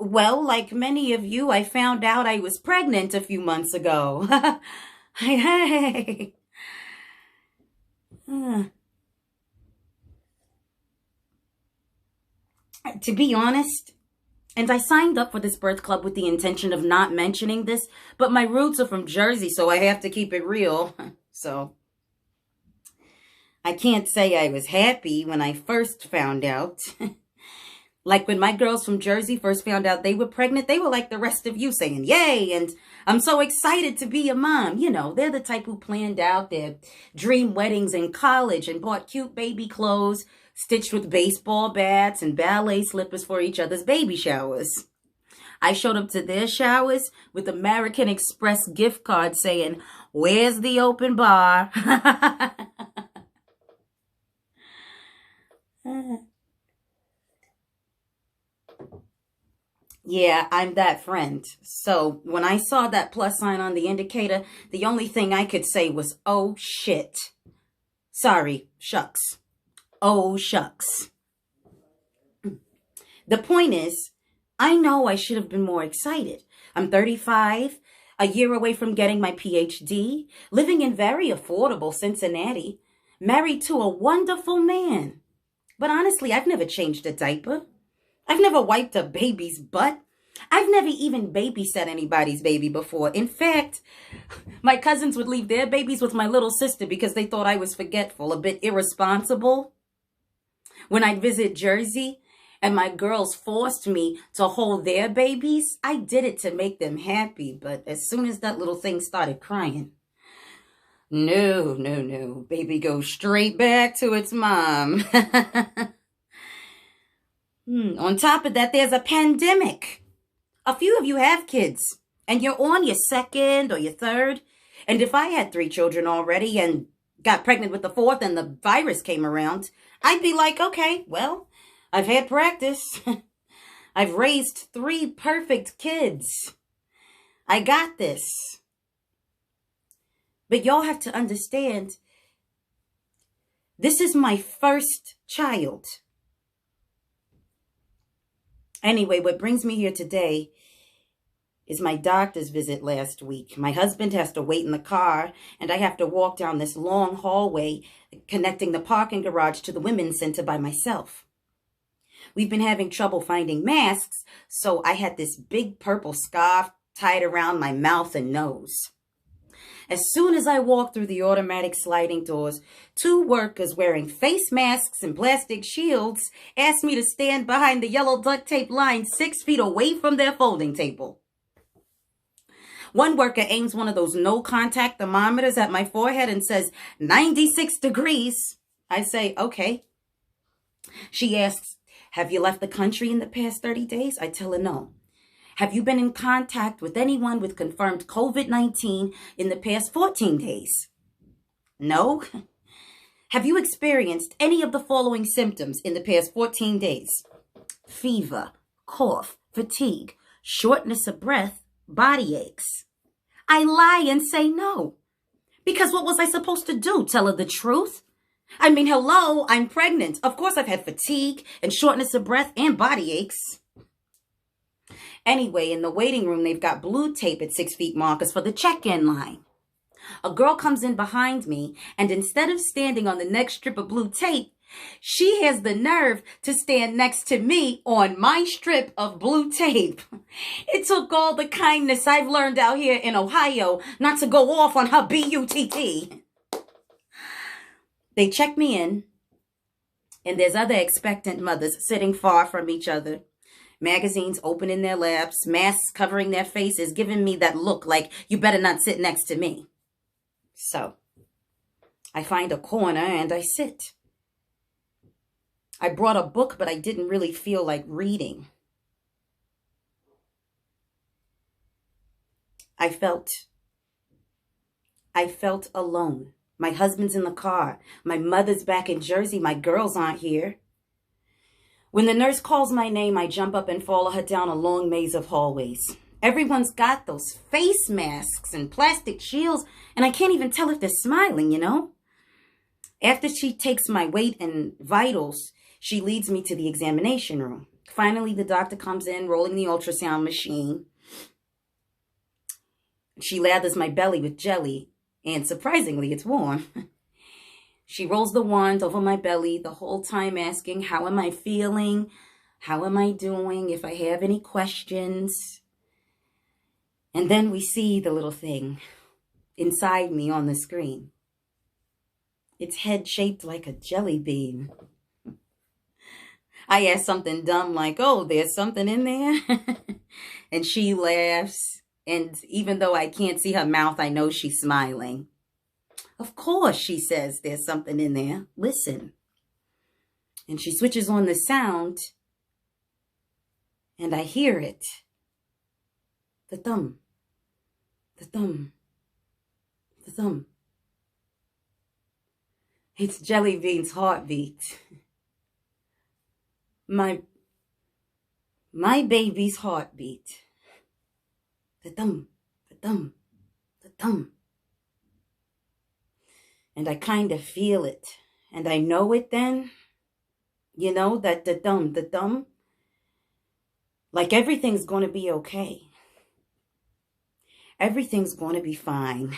Well, like many of you, I found out I was pregnant a few months ago. Hey, hey. Uh, to be honest, and I signed up for this birth club with the intention of not mentioning this, but my roots are from Jersey, so I have to keep it real. So I can't say I was happy when I first found out. Like when my girls from Jersey first found out they were pregnant, they were like the rest of you saying, yay, and I'm so excited to be a mom. You know, they're the type who planned out their dream weddings in college and bought cute baby clothes, stitched with baseball bats and ballet slippers for each other's baby showers. I showed up to their showers with American Express gift cards saying, where's the open bar? Yeah, I'm that friend. So when I saw that plus sign on the indicator, the only thing I could say was, oh shit. Sorry, shucks. Oh shucks. The point is, I know I should have been more excited. I'm 35, a year away from getting my PhD, living in very affordable Cincinnati, married to a wonderful man. But honestly, I've never changed a diaper. I've never wiped a baby's butt. I've never even babysat anybody's baby before. In fact, my cousins would leave their babies with my little sister because they thought I was forgetful, a bit irresponsible. When I'd visit Jersey and my girls forced me to hold their babies, I did it to make them happy. But as soon as that little thing started crying, no, no, no, baby goes straight back to its mom. On top of that, there's a pandemic. A few of you have kids, and you're on your second or your third. And if I had 3 children already and got pregnant with the 4th and the virus came around, I'd be like, okay, well, I've had practice. I've raised 3 perfect kids. I got this. But y'all have to understand, this is my first child. Anyway, what brings me here today is my doctor's visit last week. My husband has to wait in the car, and I have to walk down this long hallway connecting the parking garage to the women's center by myself. We've been having trouble finding masks, so I had this big purple scarf tied around my mouth and nose. As soon as I walked through the automatic sliding doors, 2 workers wearing face masks and plastic shields asked me to stand behind the yellow duct tape line 6 feet away from their folding table. One worker aims one of those no-contact thermometers at my forehead and says, 96 degrees. I say, okay. She asks, have you left the country in the past 30 days? I tell her no. Have you been in contact with anyone with confirmed COVID-19 in the past 14 days? No. Have you experienced any of the following symptoms in the past 14 days? Fever, cough, fatigue, shortness of breath, body aches. I lie and say no. Because what was I supposed to do? Tell her the truth? I mean, hello, I'm pregnant. Of course I've had fatigue and shortness of breath and body aches. Anyway, in the waiting room, they've got blue tape at 6 feet markers for the check-in line. A girl comes in behind me, and instead of standing on the next strip of blue tape, she has the nerve to stand next to me on my strip of blue tape. It took all the kindness I've learned out here in Ohio not to go off on her BUTT. They check me in, and there's other expectant mothers sitting far from each other. Magazines open in their laps, masks covering their faces, giving me that look like you better not sit next to me. So, I find a corner and I sit. I brought a book, but I didn't really feel like reading. I felt alone. My husband's in the car. My mother's back in Jersey. My girls aren't here. When the nurse calls my name, I jump up and follow her down a long maze of hallways. Everyone's got those face masks and plastic shields, and I can't even tell if they're smiling, you know? After she takes my weight and vitals, she leads me to the examination room. Finally, the doctor comes in, rolling the ultrasound machine. She lathers my belly with jelly, and surprisingly, it's warm. She rolls the wand over my belly, the whole time asking, how am I feeling? How am I doing? If I have any questions. And then we see the little thing inside me on the screen. Its head shaped like a jelly bean. I asked something dumb like, oh, there's something in there? And she laughs. And even though I can't see her mouth, I know she's smiling. Of course, she says, there's something in there. Listen. And she switches on the sound. And I hear it. The thumb. The thumb. The thumb. It's Jellybean's heartbeat. My baby's heartbeat. The thumb, the thumb, the thumb. And I kind of feel it. And I know it then. You know, that the thumb. Like everything's going to be okay. Everything's going to be fine.